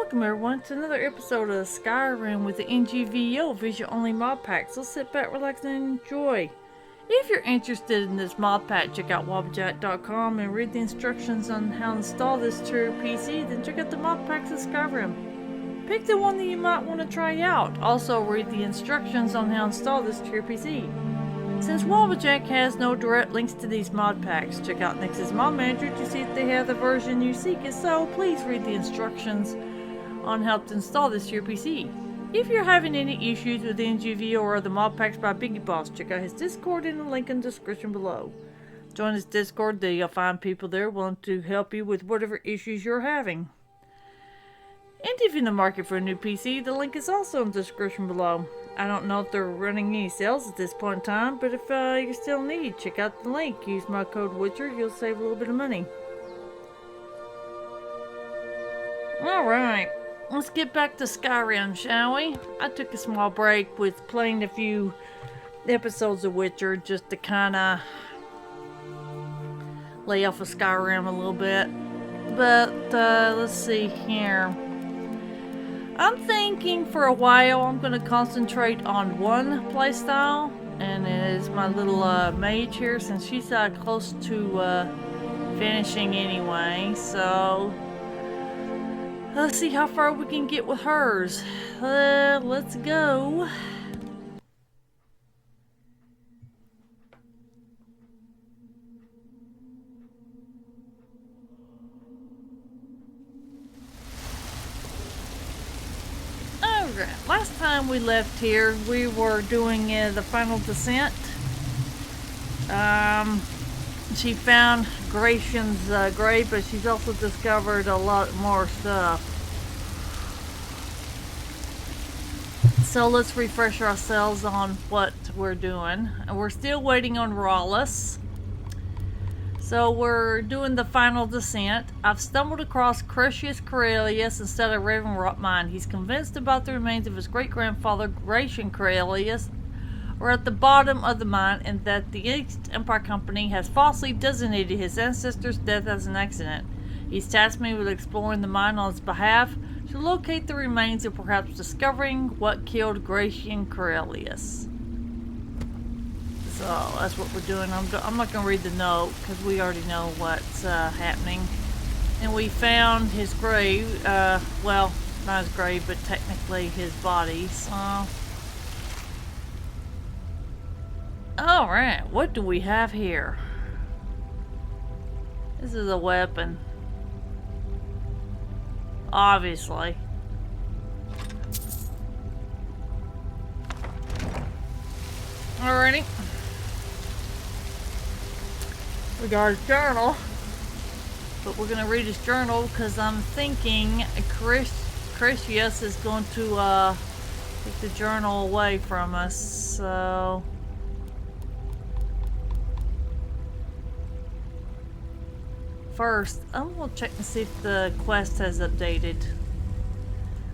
welcome everyone to another episode of Skyrim with the NGVO visual-only mod pack. So sit back, relax, and enjoy. If you're interested in this mod pack, check out Wabbajack.com and read the instructions on how to install this to your PC. Then check out the mod packs of Skyrim. Pick the one that you might want to try out. Also read the instructions on how to install this to your PC. Since Wabbajack has no direct links to these mod packs, check out Nexus Mod Manager to see if they have the version you seek. If so, please read the instructions on how to install this to your PC. If you're having any issues with NGVO or the mod packs by Biggie Boss, check out his Discord in the link in the description below. Join his Discord, you'll find people there willing to help you with whatever issues you're having. And if you're in the market for a new PC, the link is also in the description below. I don't know if they're running any sales at this point in time, but if you still need, check out the link. Use my code Witcher, you'll save a little bit of money. Alright, let's get back to Skyrim, shall we? I took a small break with playing a few episodes of Witcher just to kind of lay off of Skyrim a little bit. But let's see here. I'm thinking for a while I'm going to concentrate on one playstyle, and it is my little mage here, since she's close to finishing anyway. So let's see how far we can get with hers. Let's go. Last time we left here, we were doing the final descent. She found Gratian's grave, but she's also discovered a lot more stuff. So let's refresh ourselves on what we're doing. We're still waiting on Rawless. So we're doing the final descent. I've stumbled across Crucius Corellius instead of Raven Rock Mine. He's convinced about the remains of his great-grandfather Gratian Corellius are at the bottom of the mine, and that the East Empire Company has falsely designated his ancestor's death as an accident. He's tasked me with exploring the mine on his behalf to locate the remains and perhaps discovering what killed Gratian Corellius. So that's what we're doing. I'm not going to read the note because we already know what's happening. And we found his grave. Well, not his grave, but technically his body. So, alright, what do we have here? This is a weapon. Obviously. Alrighty. We got his journal, but we're going to read his journal because I'm thinking Crucius is going to take the journal away from us. So first, I'm going to check and see if the quest has updated.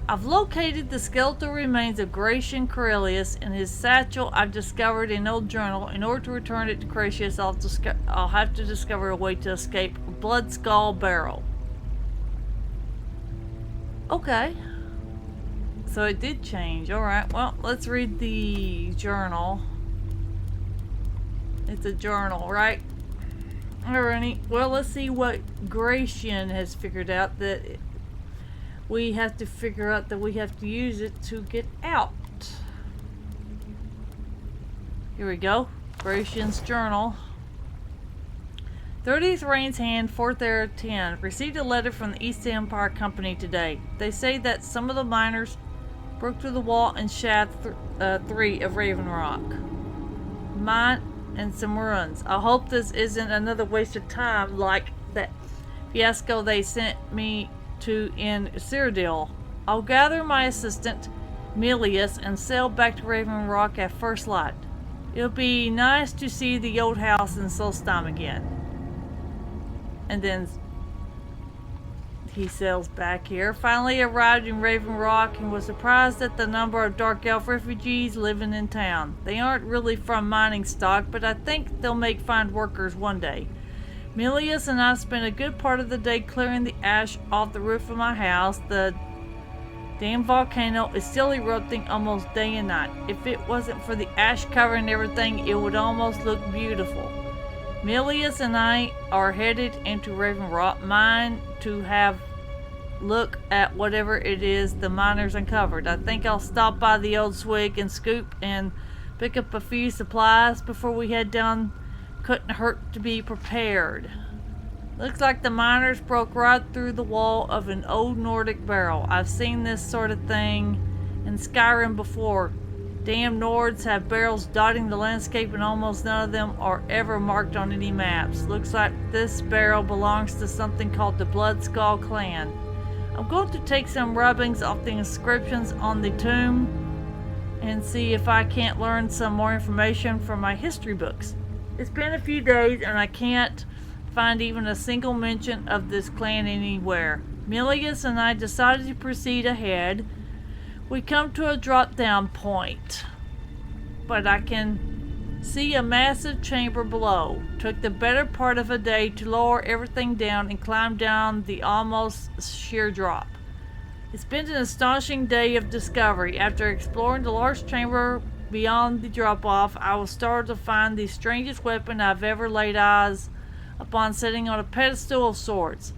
I've located the skeletal remains of Gratian Corellius. In his satchel, I've discovered an old journal. In order to return it to Crucius, I'll have to discover a way to escape Blood Skull Barrel. Okay. So it did change. Alright, well, let's read the journal. It's a journal, right? Alrighty. Well, let's see what Gratian has figured out. That we have to figure out that we have to use it to get out. Here we go. Gratian's journal. 30th Reigns Hand, 4th Era 10. Received a letter from the East Empire Company today. They say that some of the miners broke through the wall in shaft 3 of Raven Rock Mine and some ruins. I hope this isn't another waste of time like that fiasco they sent me to in Cyrodiil. I'll gather my assistant Milius and sail back to Raven Rock at first light. It'll be nice to see the old house in Solstheim again. And then he sails back here. Finally arrived in Raven Rock and was surprised at the number of Dark Elf refugees living in town. They aren't really from mining stock, but I think they'll make fine workers one day. Milius and I spent a good part of the day clearing the ash off the roof of my house. The Damn volcano is still erupting almost day and night. If it wasn't for the ash cover and everything, it would almost look beautiful. Milius and I are headed into Raven Rock Mine to have look at whatever it is the miners uncovered. I think I'll stop by the old swig and scoop and pick up a few supplies before we head down. Couldn't hurt to be prepared. Looks like the miners broke right through the wall of an old Nordic barrel. I've seen this sort of thing in Skyrim before. Damn Nords have barrels dotting the landscape and almost none of them are ever marked on any maps. Looks like this barrel belongs to something called the Blood Skull clan. I'm going to take some rubbings off the inscriptions on the tomb and see if I can't learn some more information from my history books. It's been a few days and I can't find even a single mention of this clan anywhere. Milius and I decided to proceed ahead. We come to a drop down point, but I can see a massive chamber below. Took the better part of a day to lower everything down and climb down the almost sheer drop. It's been an astonishing day of discovery. After exploring the large chamber beyond the drop off, I was startled to find the strangest weapon I've ever laid eyes upon, sitting on a pedestal of sorts.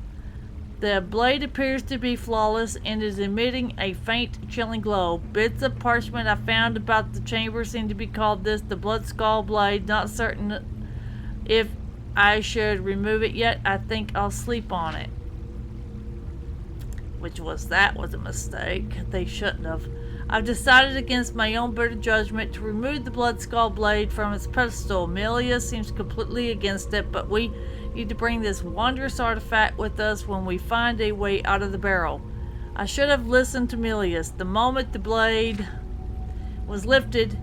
The blade appears to be flawless and is emitting a faint, chilling glow. Bits of parchment I found about the chamber seem to be called this the Blood Skull blade. Not certain if I should remove it yet. I think I'll sleep on it. That was a mistake. They shouldn't have. I've decided against my own better judgment to remove the Blood Skull blade from its pedestal. Milius seems completely against it, but we need to bring this wondrous artifact with us when we find a way out of the barrel. I should have listened to Milius. The moment the blade was lifted,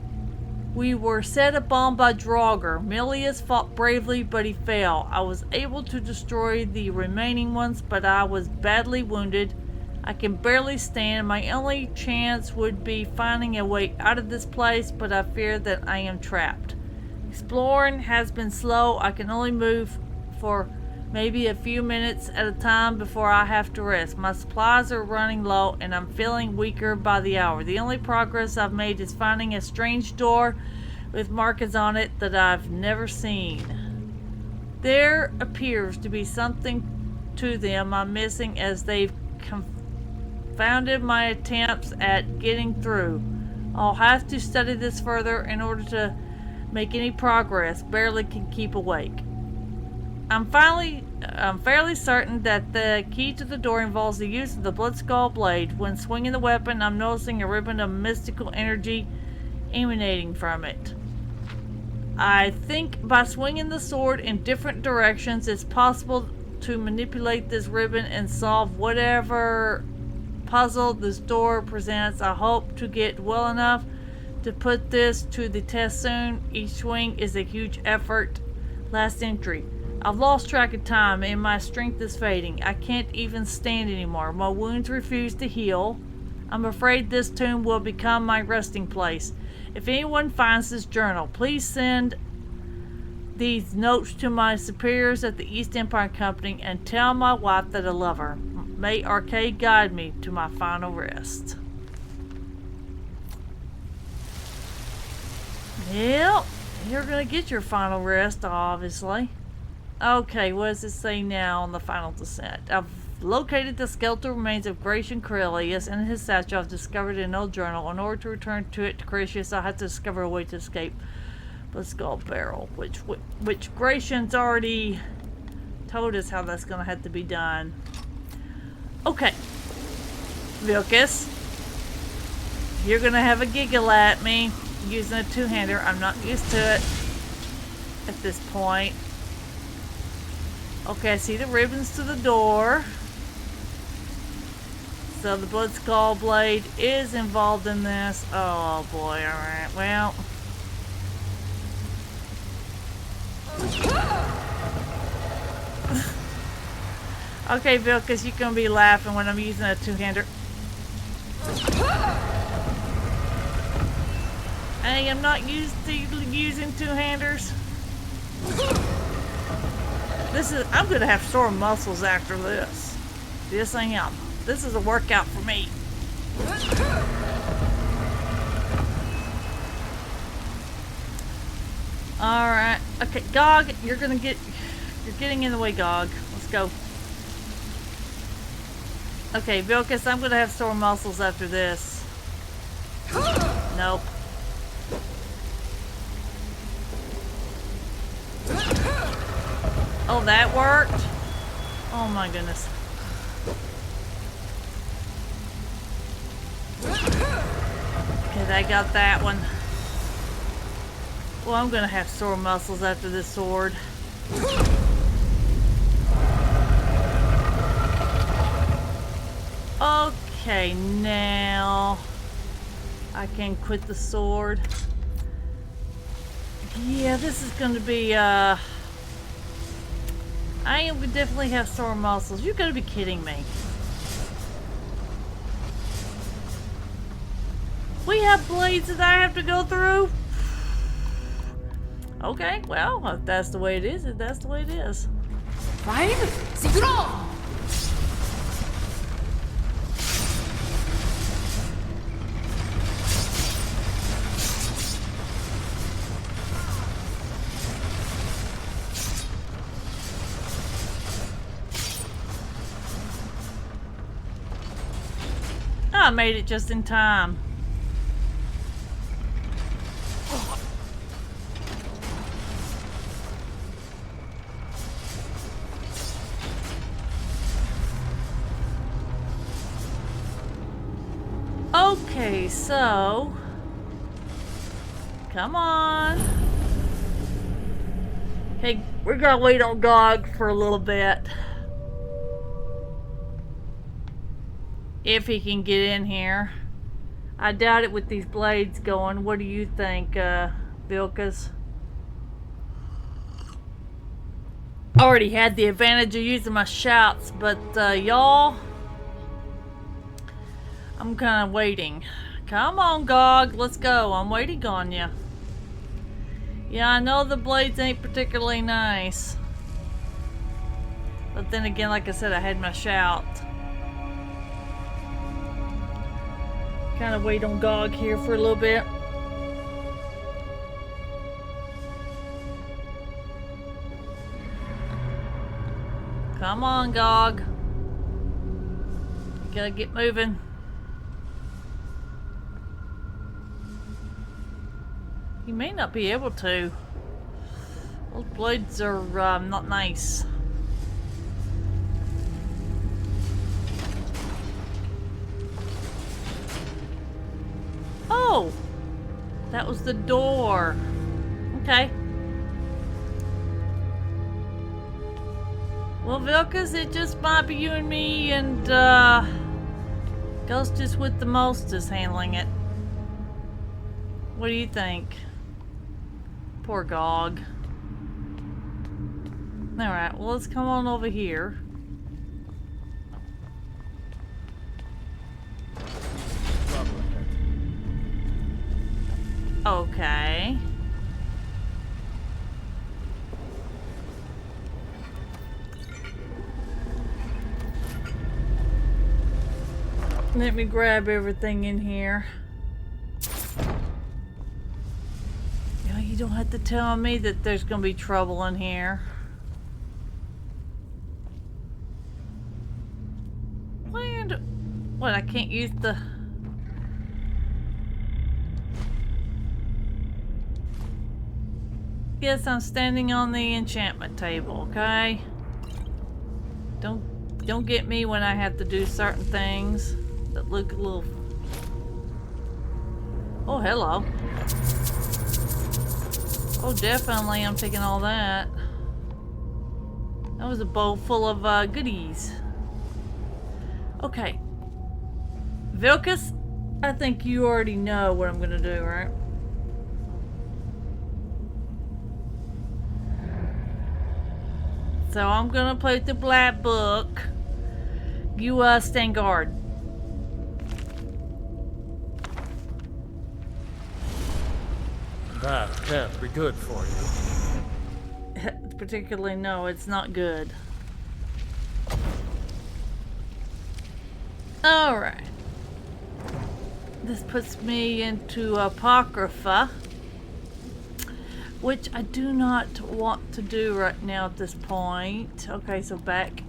we were set upon by Draugr. Milius fought bravely, but he fell. I was able to destroy the remaining ones, but I was badly wounded. I can barely stand. My only chance would be finding a way out of this place, but I fear that I am trapped. Exploring has been slow. I can only move for maybe a few minutes at a time before I have to rest. My supplies are running low and I'm feeling weaker by the hour. The only progress I've made is finding a strange door with markings on it that I've never seen. There appears to be something to them I'm missing, as they've confounded my attempts at getting through. I'll have to study this further in order to make any progress. Barely can keep awake. I'm fairly certain that the key to the door involves the use of the Blood Skull blade. When swinging the weapon, I'm noticing a ribbon of mystical energy emanating from it. I think by swinging the sword in different directions, it's possible to manipulate this ribbon and solve whatever puzzle this door presents. I hope to get well enough to put this to the test soon. Each swing is a huge effort. Last entry. I've lost track of time and my strength is fading. I can't even stand anymore. My wounds refuse to heal. I'm afraid this tomb will become my resting place. If anyone finds this journal, please send these notes to my superiors at the East Empire Company and tell my wife that I love her. May Arcade guide me to my final rest. Yep, you're gonna get your final rest, obviously. Okay, what does it say now on the final descent? I've located the skeletal remains of Gratian Corellius and his statue. I've discovered an old journal. In order to return to it to Cratius, I have to discover a way to escape the skull barrel, which Gratian's already told us how that's gonna have to be done. Okay, Vilcus, you're gonna have a giggle at me using a two-hander. I'm not used to it at this point. Okay, I see the ribbons to the door. So the Blood Skull blade is involved in this. Oh boy, alright, well. Okay, Vilcus, you're gonna be laughing when I'm using a two-hander. Hey, I'm not used to using two-handers. I'm gonna have sore muscles after this. Yes, I am. This is a workout for me. Alright. Okay, Gog, you're getting in the way, Gog. Let's go. Okay, Vilcus, I'm gonna have sore muscles after this. Nope. Oh, that worked? Oh my goodness. Okay, they got that one. Well, I'm gonna have sore muscles after this sword. Okay, now I can quit the sword. Yeah, this is gonna be I am definitely have sore muscles. You gotta be kidding me. We have blades that I have to go through? Okay, well, if that's the way it is, that's the way it is. 5, 6, roll! I made it just in time. Okay, so come on. Hey, we're gonna wait on Gog for a little bit. If he can get in here. I doubt it with these blades going. What do you think, Vilcus? I already had the advantage of using my shouts, but y'all, I'm kind of waiting. Come on, Gog, let's go. I'm waiting on you. Yeah, I know the blades ain't particularly nice. But then again, like I said, I had my shout. Kind of wait on Gog here for a little bit. Come on, Gog. You gotta get moving. You may not be able to. Those blades are not nice. Oh! That was the door. Okay. Well, Vilcus, it just might be you and me, and Ghost is with the most is handling it. What do you think? Poor Gog. Alright, well, let's come on over here. Okay. Let me grab everything in here. You don't have to tell me that there's gonna be trouble in here. What, I can't use the... Yes, I'm standing on the enchantment table, okay? Don't get me when I have to do certain things that look a little... Oh, hello. Oh, definitely, I'm taking all that. That was a bowl full of goodies. Okay. Vilcus, I think you already know what I'm gonna do, right? So I'm gonna play with the black book. You stand guard. That can't be good for you. Particularly, no, it's not good. Alright. This puts me into Apocrypha, which I do not want to do right now at this point. Okay, so back.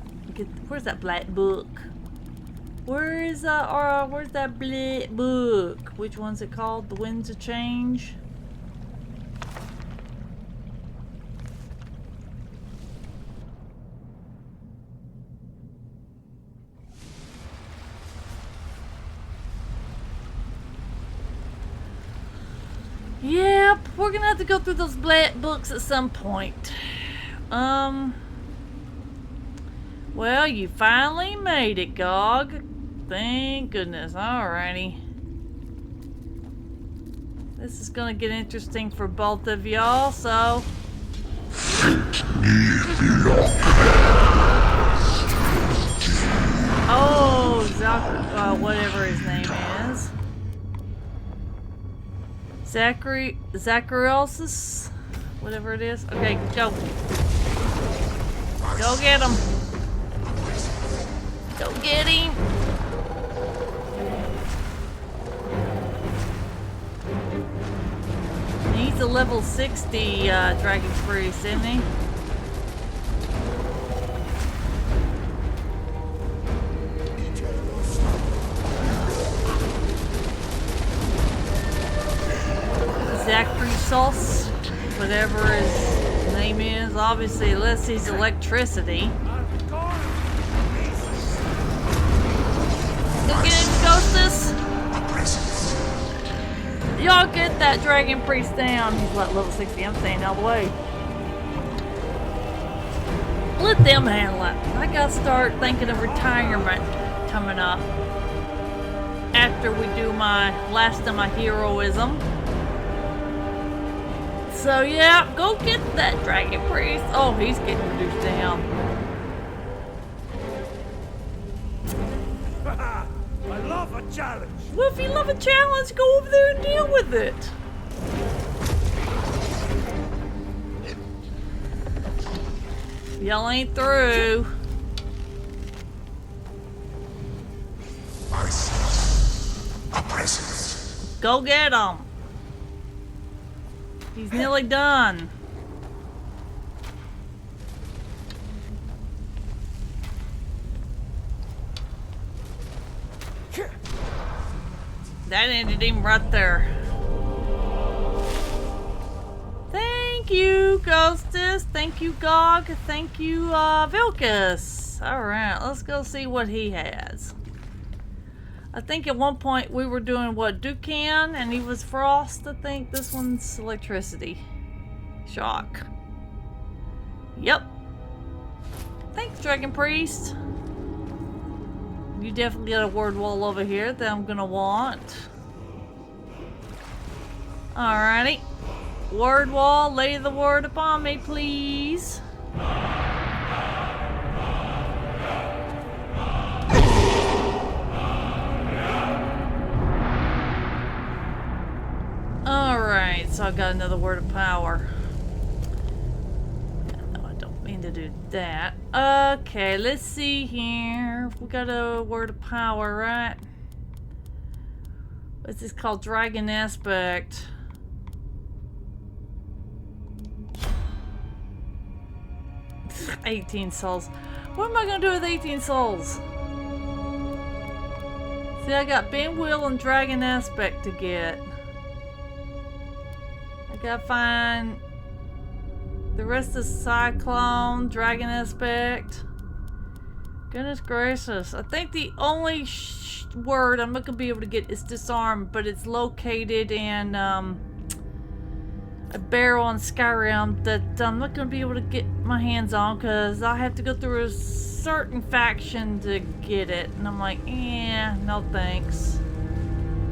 Where's that black book? Where's that black book? Which one's it called? The Winds of Change? Yep, we're gonna have to go through those black books at some point. Well, you finally made it, Gog. Thank goodness. Alrighty. This is gonna get interesting for both of y'all, so... Oh, whatever his name is. Zacharias? Whatever it is. Okay, go. Go get him. Go get him. He's a level 60 Dragon Priest, isn't he? Zacharias, whatever his name is, obviously, unless he's electricity. Go get him, Ghostus! Y'all get that Dragon Priest down. He's like level 60, I'm staying all the way. Let them handle it. I gotta start thinking of retirement coming up. After we do my last of my heroism. So yeah, go get that Dragon Priest. Oh, he's getting reduced down. I love a challenge. Well, if you love a challenge, go over there and deal with it. Y'all ain't through. I sense a presence. Go get him. He's nearly done. That ended him right there. Thank you, Ghostus. Thank you, Gog. Thank you, Vilcus. Alright, let's go see what he has. I think at one point we were doing, what, Dukan, and he was Frost, I think. This one's electricity. Shock. Yep. Thanks, Dragon Priest. You definitely got a word wall over here that I'm gonna want. Alrighty. Word wall, lay the word upon me, please. Alright, so I got another word of power. No, I don't mean to do that. Okay, let's see here. We got a word of power, right? What's this called? Dragon Aspect. $18 souls. What am I gonna do with 18 souls? See, I got Ben Wheel and Dragon Aspect to get. I gotta find the rest of Cyclone, Dragon Aspect. Goodness gracious. I think the only word I'm not gonna be able to get is Disarm, but it's located in a barrel on Skyrim that I'm not gonna be able to get my hands on because I have to go through a certain faction to get it. And I'm like, yeah, no thanks.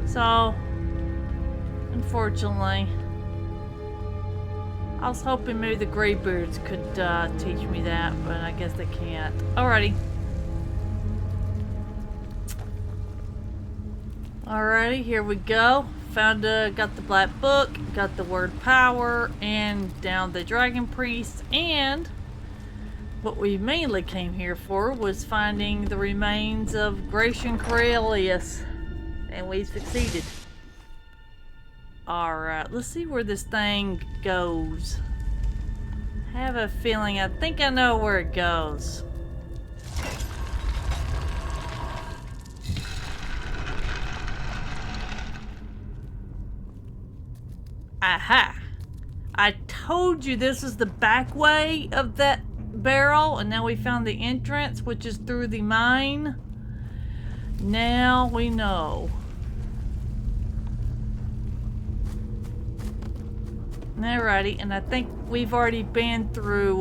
So, unfortunately, I was hoping maybe the Greybeards could teach me that, but I guess they can't. Alrighty. Alrighty, here we go. Got the black book, got the word power, and down the Dragon Priest, and what we mainly came here for was finding the remains of Gratian Corellius, and we succeeded. Alright, let's see where this thing goes. Have a feeling, I think I know where it goes. Aha! I told you this is the back way of that barrel, and now we found the entrance, which is through the mine. Now we know. Alrighty, and I think we've already been through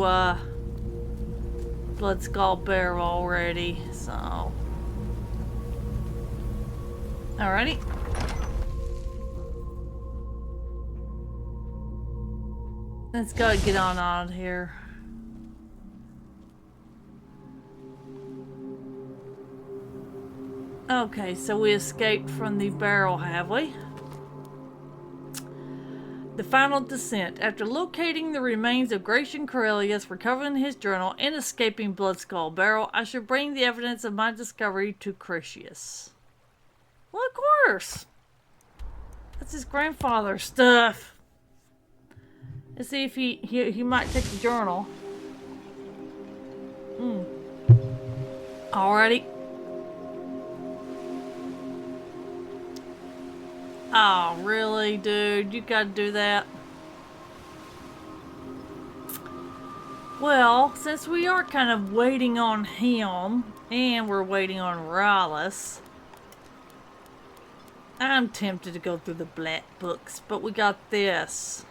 Blood Skull Barrel already, so. Alrighty. Let's go get on out of here. Okay, so we escaped from the barrel, have we? The final descent. After locating the remains of Gratian Corellius, recovering his journal, and escaping Blood Skull Barrel, I should bring the evidence of my discovery to Critius. Well, of course. That's his grandfather's stuff. Let's see if he might take the journal. Alrighty. Oh, really, dude? You gotta do that? Well, since we are kind of waiting on him, and we're waiting on Rallis, I'm tempted to go through the black books, but we got this.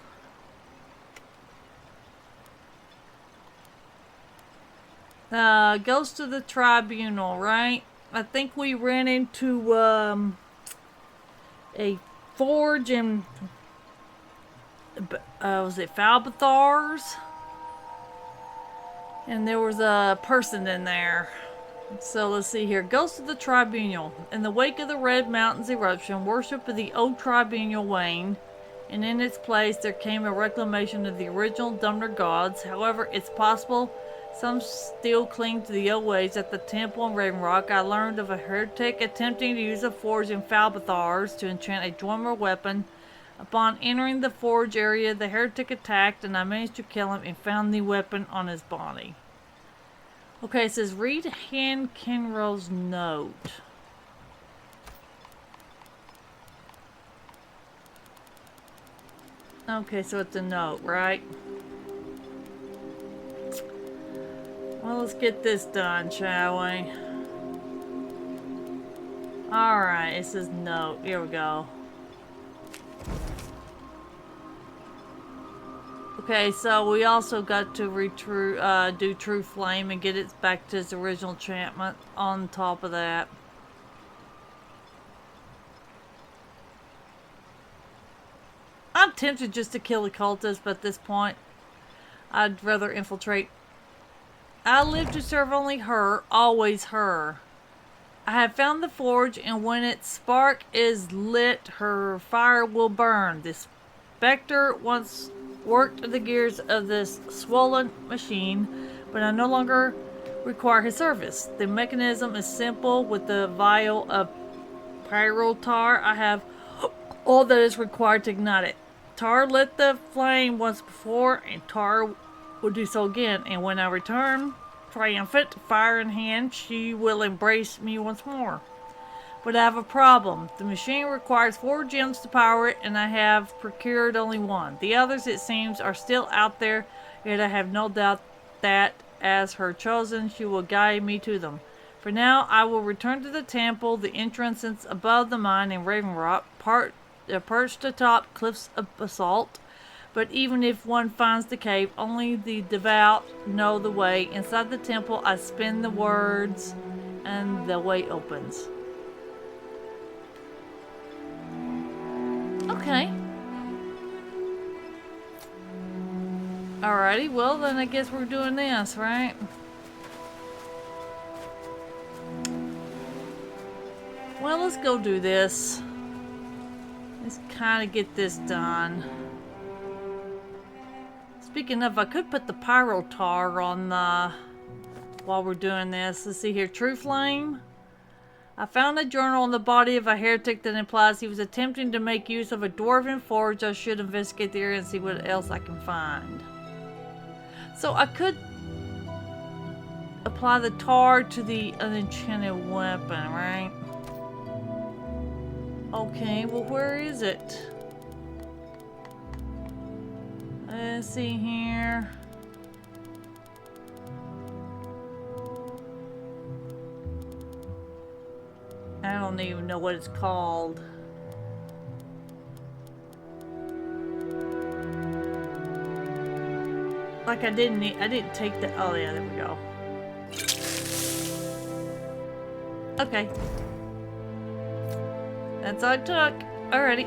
Goes to the tribunal, right? I think we ran into a forge in was it Falbathar's? And there was a person in there. So let's see here. Goes to the tribunal. In the wake of the Red Mountains eruption, worship of the old tribunal waned, and in its place there came a reclamation of the original Dumner gods. However, it's possible some still cling to the old ways. At the temple in Raven Rock, I learned of a heretic attempting to use a forge in Falbathar's to enchant a Dwemer weapon. Upon entering the forge area, the heretic attacked, and I managed to kill him and found the weapon on his body. Okay, it says read Han Kenro's note. Okay, so it's a note, right? Well, let's get this done, shall we? Alright, it says note. Here we go. Okay, so we also got to do True Flame and get it back to its original enchantment on top of that. I'm tempted just to kill the cultist, but at this point, I'd rather infiltrate. I live to serve only her, always her. I have found the forge, and when its spark is lit, her fire will burn. The specter once worked the gears of this swollen machine, but I no longer require his service. The mechanism is simple. With the vial of pyrotar, I have all that is required to ignite it. Tar lit the flame once before, and Tar will do so again, and when I return, triumphant, fire in hand, she will embrace me once more. But I have a problem. The machine requires 4 gems to power it, and I have procured only 1. The others, it seems, are still out there, yet I have no doubt that, as her chosen, she will guide me to them. For now, I will return to the temple. The entrance is above the mine in Raven Rock, perched atop cliffs of basalt. But even if one finds the cave, only the devout know the way. Inside the temple, I spin the words, and the way opens. Okay. Alrighty, well then I guess we're doing this, right? Well, let's go do this. Let's kind of get this done. Speaking of, I could put the pyrotar on the while we're doing this. Let's see here. True Flame. I found a journal on the body of a heretic that implies he was attempting to make use of a dwarven forge. I should investigate the area and see what else I can find. So I could apply the tar to the unenchanted weapon, right? Okay, well, where is it? Let's see here. I don't even know what it's called. Like I didn't take the, oh yeah, there we go. Okay. That's all I took. Alrighty.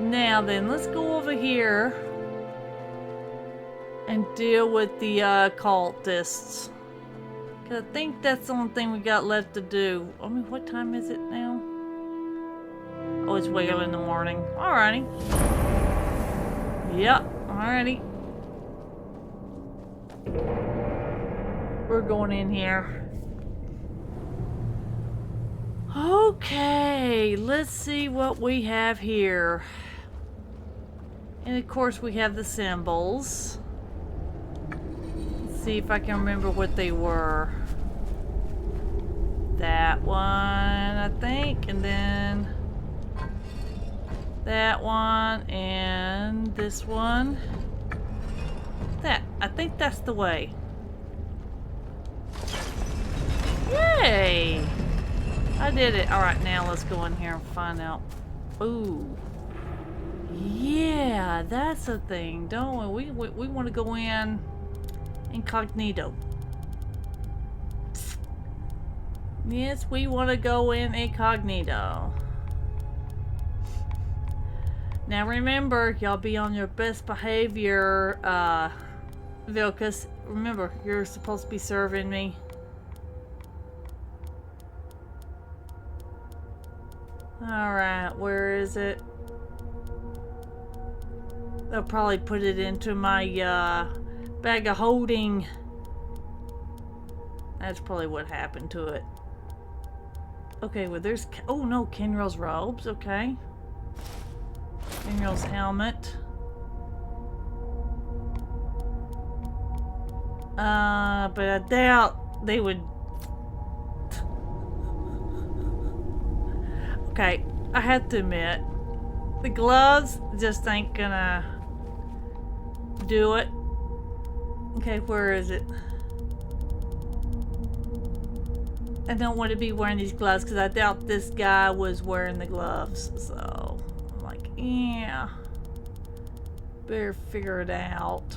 Now then, let's go over here and deal with the cultists. Cause I think that's the only thing we got left to do. I mean, what time is it now? Oh, it's way early in the morning. Alrighty. Yep, alrighty. We're going in here. Okay, let's see what we have here. And of course we have the symbols. Let's see if I can remember what they were. That one, I think, and then that one, and this one. That, I think that's the way. Yay! I did it. Alright, now let's go in here and find out. Ooh. Yeah, that's the thing, don't we? We want to go in incognito. Yes, we want to go in incognito. Now remember, y'all be on your best behavior, Vilcus. Remember, you're supposed to be serving me. Alright, where is it? They'll probably put it into my bag of holding. That's probably what happened to it. Okay, well there's... Oh no, Kenrill's robes, okay. Kenrill's helmet. But I doubt they would... Okay, I have to admit, the gloves just ain't gonna do it. Okay, where is it? I don't want to be wearing these gloves because I doubt this guy was wearing the gloves. So, I'm like, yeah, better figure it out.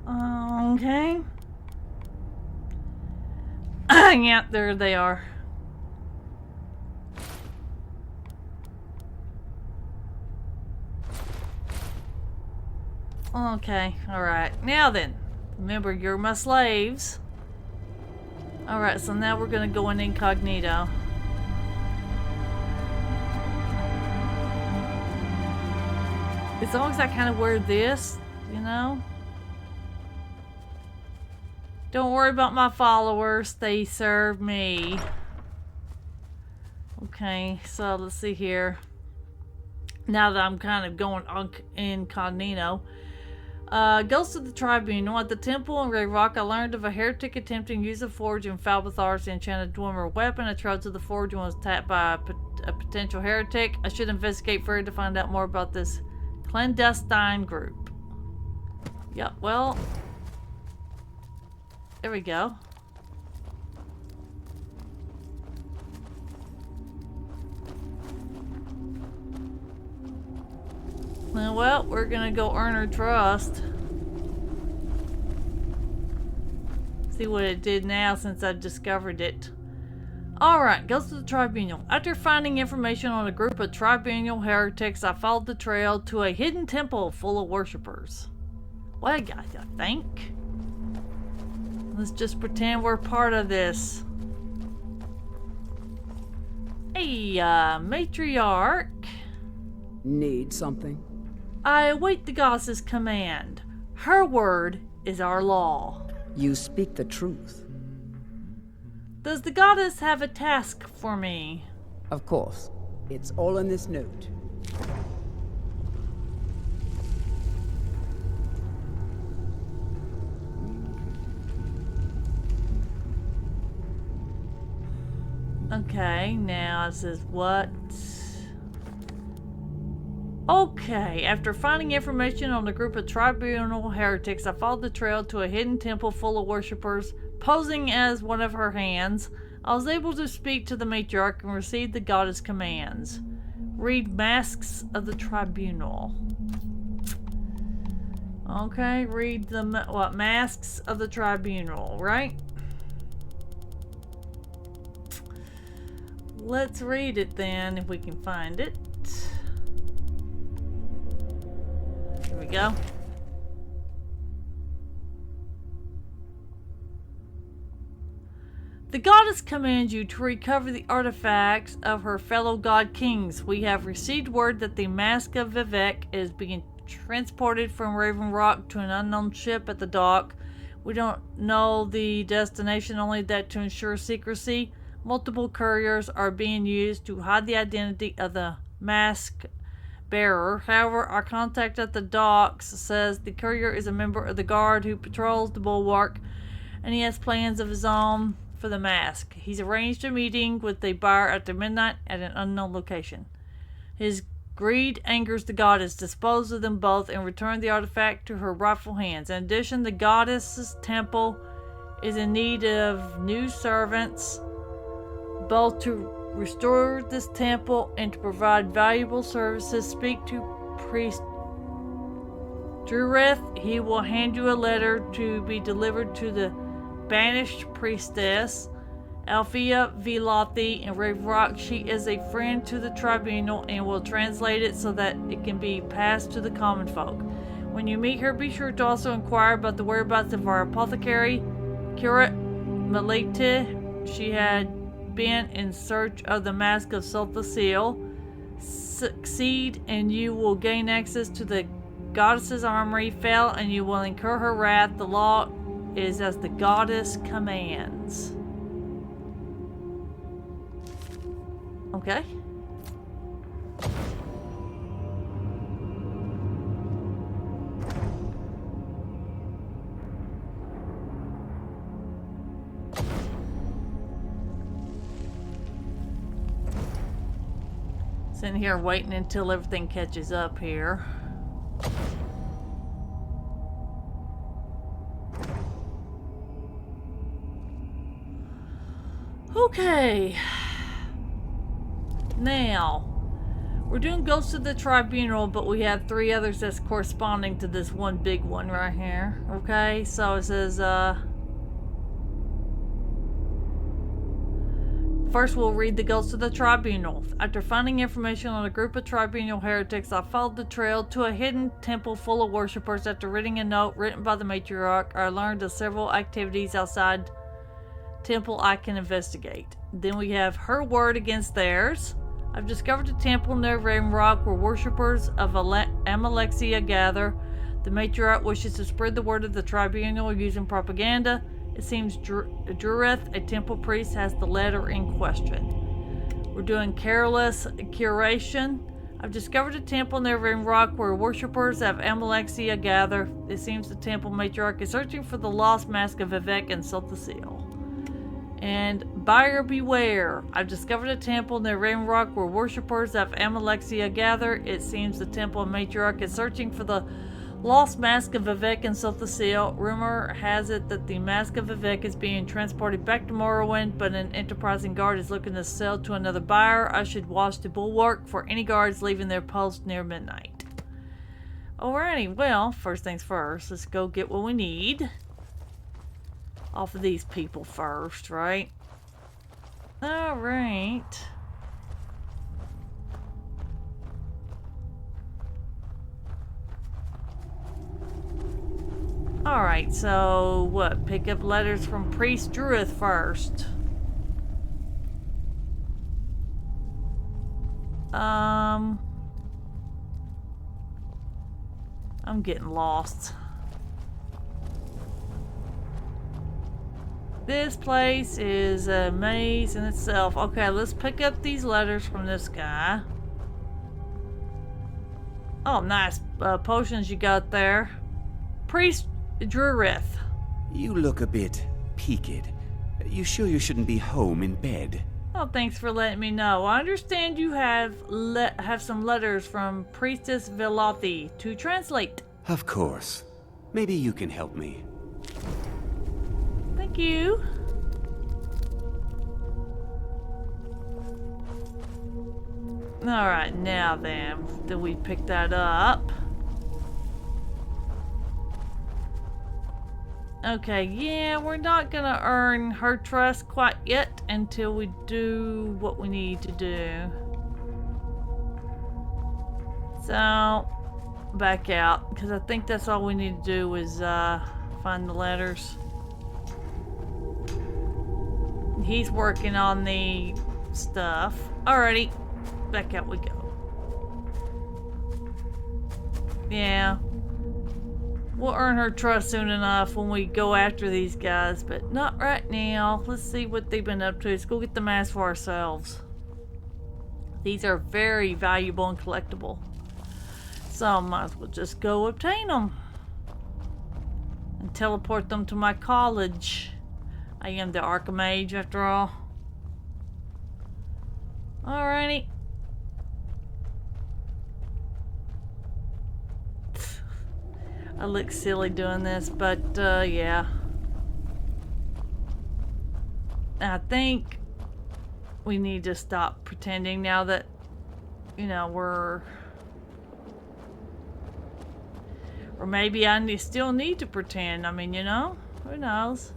Okay. Yeah, there they are. Okay, alright. Now then, remember, you're my slaves. Alright, so now we're gonna go in incognito. As long as I kind of wear this, you know? Don't worry about my followers, they serve me. Okay, so let's see here. Now that I'm kind of going incognito. Goes to the tribunal. At the temple in Grey Rock, I learned of a heretic attempting to use a forge in Falbathar's enchanted dwemer weapon. I traveled to the forge and was attacked by a potential heretic. I should investigate further to find out more about this clandestine group. Yep, well... There we go. Well, we're gonna go earn her trust. See what it did now since I've discovered it. Alright, goes to the tribunal. After finding information on a group of tribunal heretics, I followed the trail to a hidden temple full of worshippers. What I got, I think? Let's just pretend we're part of this. Hey, matriarch. Need something? I await the goddess's command. Her word is our law. You speak the truth. Does the goddess have a task for me? Of course. It's all in this note. Okay, now it says what? Okay, after finding information on the group of tribunal heretics, I followed the trail to a hidden temple full of worshippers, posing as one of her hands. I was able to speak to the matriarch and receive the goddess commands. Read Masks of the Tribunal. Okay, read the Masks of the Tribunal, right? Let's read it then, if we can find it. Here we go. The goddess commands you to recover the artifacts of her fellow god kings. We have received word that the Mask of Vivek is being transported from Raven Rock to an unknown ship at the dock. We don't know the destination, only that to ensure secrecy, multiple couriers are being used to hide the identity of the mask bearer. However, our contact at the docks says the courier is a member of the guard who patrols the bulwark, and he has plans of his own for the mask. He's arranged a meeting with the buyer after midnight at an unknown location. His greed angers the goddess. Dispose of them both and return the artifact to her rightful hands. In addition, the goddess's temple is in need of new servants, both to restore this temple and to provide valuable services. Speak to priest Drureth. He will hand you a letter to be delivered to the banished priestess Althea Velothi in Raven Rock. She is a friend to the tribunal and will translate it so that it can be passed to the common folk. When you meet her, be sure to also inquire about the whereabouts of our apothecary, Curate Malete. She had been in search of the Mask of Sulthasil. Succeed and you will gain access to the goddess's armory. Fail and you will incur her wrath. The law is as the goddess commands. Okay. Sitting here waiting until everything catches up here. Okay. Now, we're doing Ghosts of the Tribunal, but we have 3 others that's corresponding to this one big one right here. Okay, so it says, first we'll read the Ghosts of the Tribunal. After finding information on a group of tribunal heretics, I followed the trail to a hidden temple full of worshippers. After reading a note written by the matriarch, I learned of several activities outside temple I can investigate. Then we have her word against theirs. I've discovered a temple near Raven Rock where worshippers of Amalexia gather. The matriarch wishes to spread the word of the tribunal using propaganda. It seems Drureth, a temple priest, has the letter in question. We're doing careless curation. I've discovered a temple near Raven Rock where worshippers of Amalexia gather. It seems the temple matriarch is searching for the lost mask of Vivek and Sulthasil. And buyer beware. I've discovered a temple near Raven Rock where worshippers of Amalexia gather. It seems the temple matriarch is searching for the lost mask of Vivek and Sulthasil. Rumor has it that the mask of Vivek is being transported back to Morrowind, but an enterprising guard is looking to sell to another buyer. I should watch the bulwark for any guards leaving their post near midnight. Alrighty, well, first things first, let's go get what we need off of these people first, right? Alright. Alright, so what? Pick up letters from Priest Drureth first. I'm getting lost. This place is a maze in itself. Okay, let's pick up these letters from this guy. Oh, nice potions you got there. Priest Drurith. You look a bit peaked. You sure you shouldn't be home in bed? Oh, thanks for letting me know. I understand you have some letters from Priestess Velothi to translate. Of course. Maybe you can help me. Thank you. Alright, now then, did we pick that up? Okay, yeah, we're not gonna earn her trust quite yet until we do what we need to do. So, back out, because I think that's all we need to do is find the letters. He's working on the stuff. Alrighty, back out we go. Yeah. We'll earn her trust soon enough when we go after these guys, but not right now. Let's see what they've been up to. Let's go get the mask for ourselves. These are very valuable and collectible. So I might as well just go obtain them. And teleport them to my college. I am the Archmage after all. Alrighty. I look silly doing this, but yeah. I think we need to stop pretending now that, you know, we're... Or maybe I still need to pretend. I mean, you know, who knows?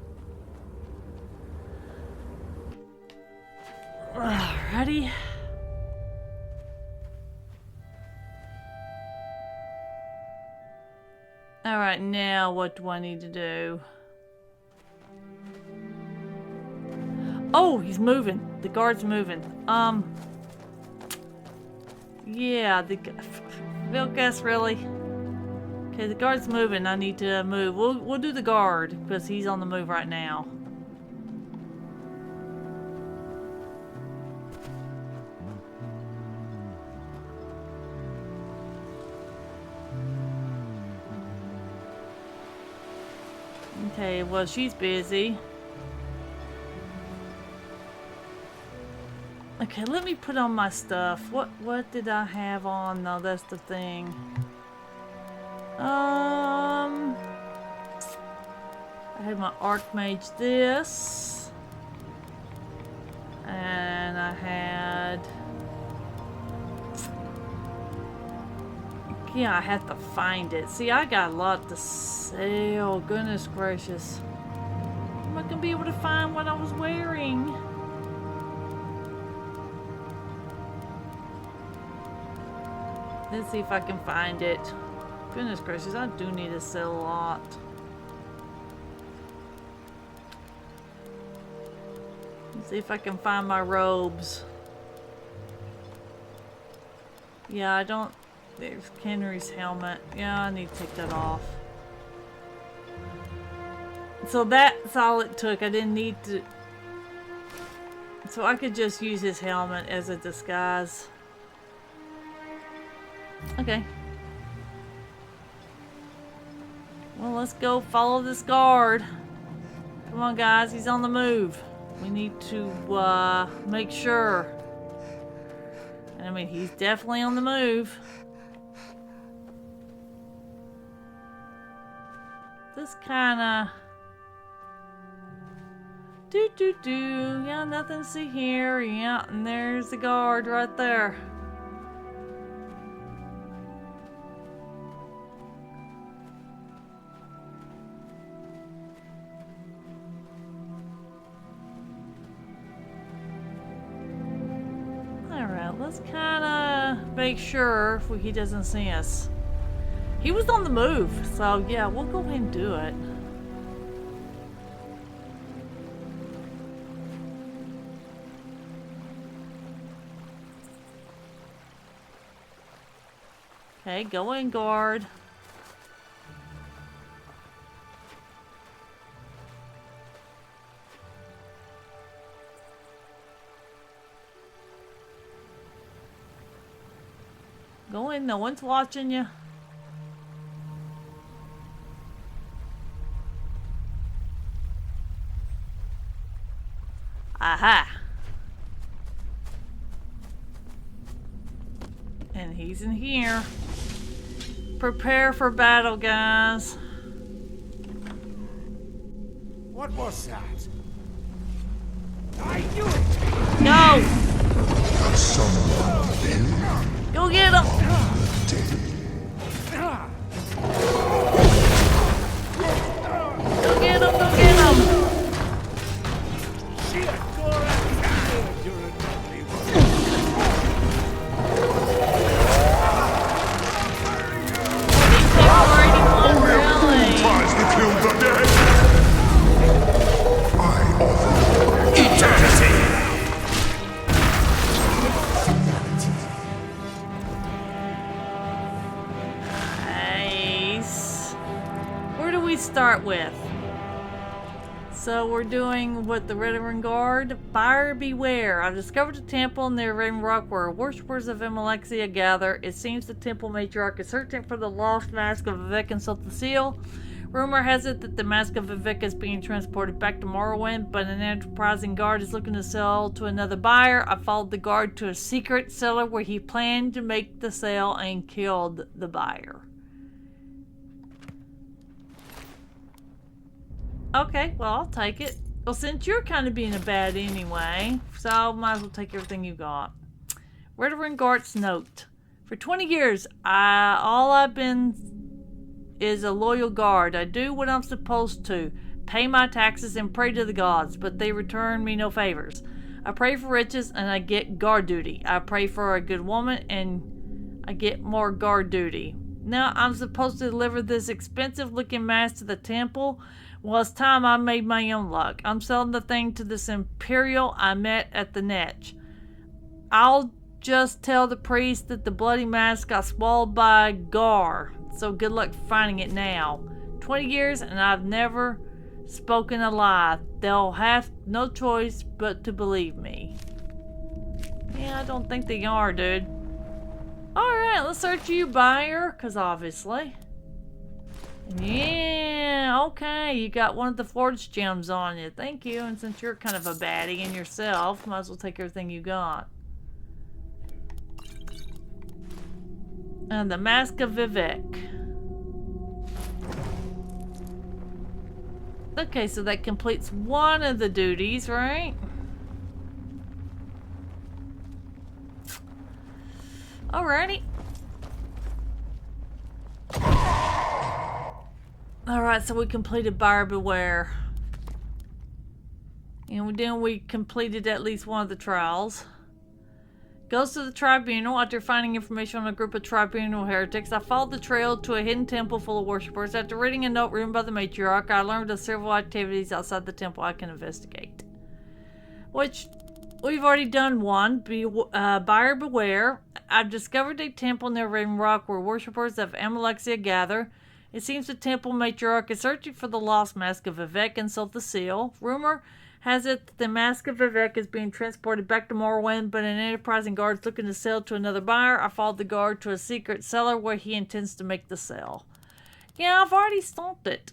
Alrighty. Alright, now what do I need to do? Oh, he's moving. The guard's moving. Yeah, Bill, guess really? Okay, the guard's moving. I need to move. We'll do the guard because he's on the move right now. Okay, well, she's busy. Okay, let me put on my stuff. What did I have on? No, that's the thing. I had my Archmage this. And I had... Yeah, I have to find it. See, I got a lot to sell. Goodness gracious. I'm not gonna be able to find what I was wearing. Let's see if I can find it. Goodness gracious, I do need to sell a lot. Let's see if I can find my robes. Yeah, I don't... There's Henry's helmet. Yeah, I need to take that off. So that's all it took. I didn't need to... So I could just use his helmet as a disguise. Okay. Well, let's go follow this guard. Come on, guys. He's on the move. We need to make sure. And I mean, he's definitely on the move. This kind of... Yeah, nothing to see here. Yeah, and there's the guard right there. Alright, let's kind of make sure he doesn't see us. He was on the move, so yeah, we'll go ahead and do it. Okay, go in, guard. Go in, no one's watching you. Aha! And he's in here. Prepare for battle, guys. What was that? I knew it! Go! Go get him! Go get him! Go get him! Start with. So we're doing what the Veteran Guard. Buyer beware. I've discovered a temple near Raven Rock where worshippers of Alexia gather. It seems the temple matriarch is searching for the lost mask of Vivek and Sultan Seal. Rumor has it that the mask of Vivek is being transported back to Morrowind, but an enterprising guard is looking to sell to another buyer. I followed the guard to a secret cellar where he planned to make the sale and killed the buyer. Okay, well, I'll take it. Well, since you're kind of being a bad anyway, so I might as well take everything you got. Veteran Guard's note. For 20 years, all I've been is a loyal guard. I do what I'm supposed to. Pay my taxes and pray to the gods, but they return me no favors. I pray for riches and I get guard duty. I pray for a good woman and I get more guard duty. Now I'm supposed to deliver this expensive looking mask to the temple. Well, it's time I made my own luck. I'm selling the thing to this Imperial I met at the Netch. I'll just tell the priest that the bloody mask got swallowed by a Gar. So good luck finding it now. 20 years and I've never spoken a lie. They'll have no choice but to believe me. Yeah, I don't think they are, dude. Alright, let's search you, buyer. Because obviously... Yeah, okay, you got one of the forged gems on you. Thank you, and since you're kind of a baddie in yourself, might as well take everything you got. And the Mask of Vivek. Okay, so that completes one of the duties, right? Alrighty. Alright, so we completed Buyer Beware. And then we completed at least one of the trials. Goes to the tribunal. After finding information on a group of tribunal heretics, I followed the trail to a hidden temple full of worshippers. After reading a note written by the matriarch, I learned of several activities outside the temple I can investigate. Which, we've already done one. Buyer Beware. I've discovered a temple near Raven Rock where worshippers of Amalexia gather. It seems the temple matriarch is searching for the lost mask of Vivek and Sultan Seal. Rumor has it that the mask of Vivek is being transported back to Morrowind, but an enterprising guard is looking to sell to another buyer. I followed the guard to a secret cellar where he intends to make the sale. Yeah, I've already stomped it.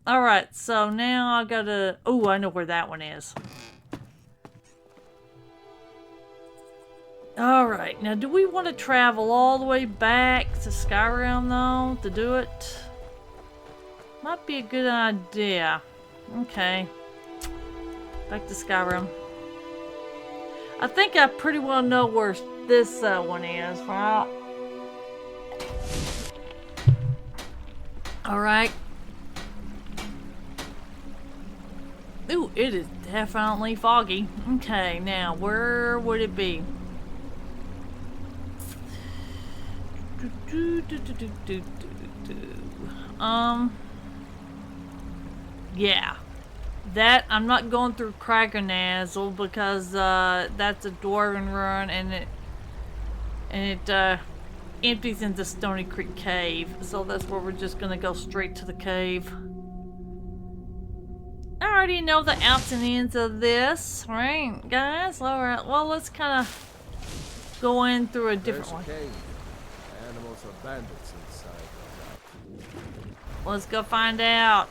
Alright, so now I gotta... Oh, I know where that one is. Alright, now do we want to travel all the way back to Skyrim though to do it? Might be a good idea. Okay. Back to Skyrim. I think I pretty well know where this one is, right? Alright. Ooh, it is definitely foggy. Okay, now where would it be? Yeah. That, I'm not going through Kragernazzle because that's a dwarven run and it empties into Stony Creek Cave. So that's where we're just gonna go straight to the cave. I already know the outs and ins of this, right, guys? Alright, well, let's kind of go in through a different one. Cave, and for bandits inside. Let's go find out.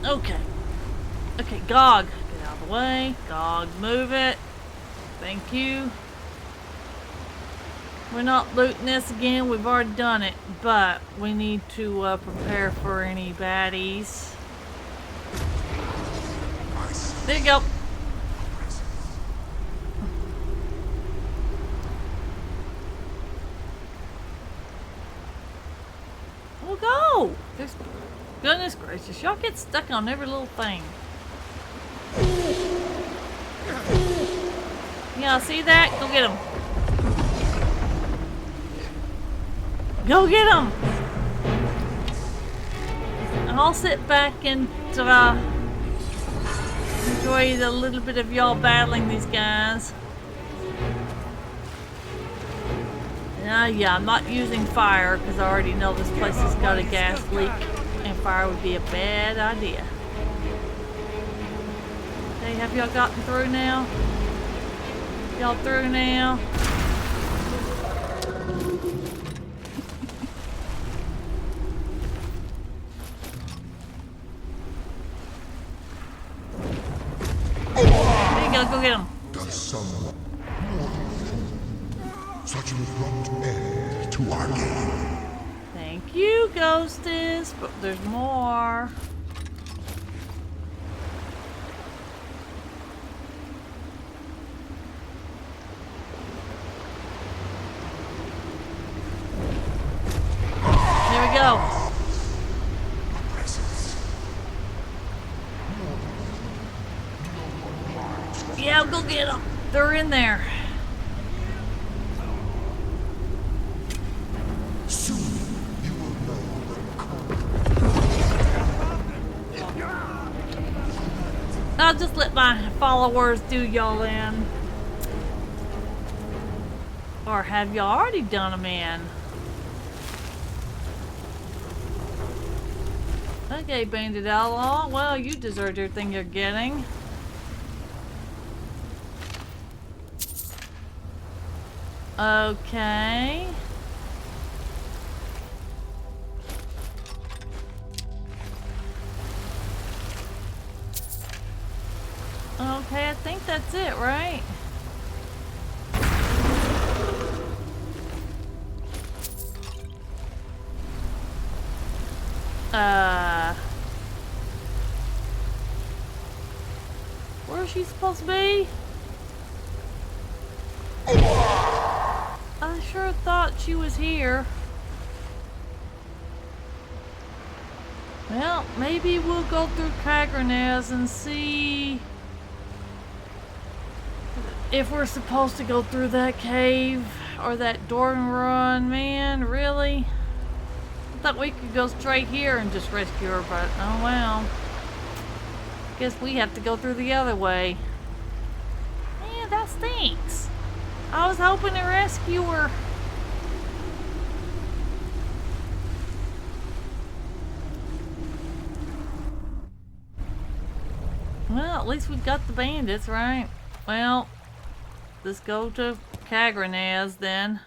Okay. Okay, GOG. Get out of the way. GOG, move it. Thank you. We're not looting this again. We've already done it. But we need to prepare for any baddies. There you go. We'll go. There's, goodness gracious, y'all get stuck on every little thing. Yeah, see that? Go get him. Go get him. I'll sit back and enjoy the little bit of y'all battling these guys. Yeah, I'm not using fire because I already know this place has got a gas leak and fire would be a bad idea. Okay, have y'all gotten through now? Y'all through now? There you go, go get him. Such an abrupt end to our game. Thank you, Ghostess, but there's more. Here we go. Yeah, go get them. They're in there. I'll just let my followers do y'all in. Or have y'all already done them in? Okay, Bandit Outlaw. Well, you deserve everything you're getting. Okay. Okay, I think that's it, right? Where is she supposed to be? I sure thought she was here. Well, maybe we'll go through Kagranez and see if we're supposed to go through that cave or that door and run. Man, really? I thought we could go straight here and just rescue her, but oh well. Guess we have to go through the other way. Man, that stinks. I was hoping to rescue her. Well, at least we've got the bandits, right? Well, let's go to Kagranez then.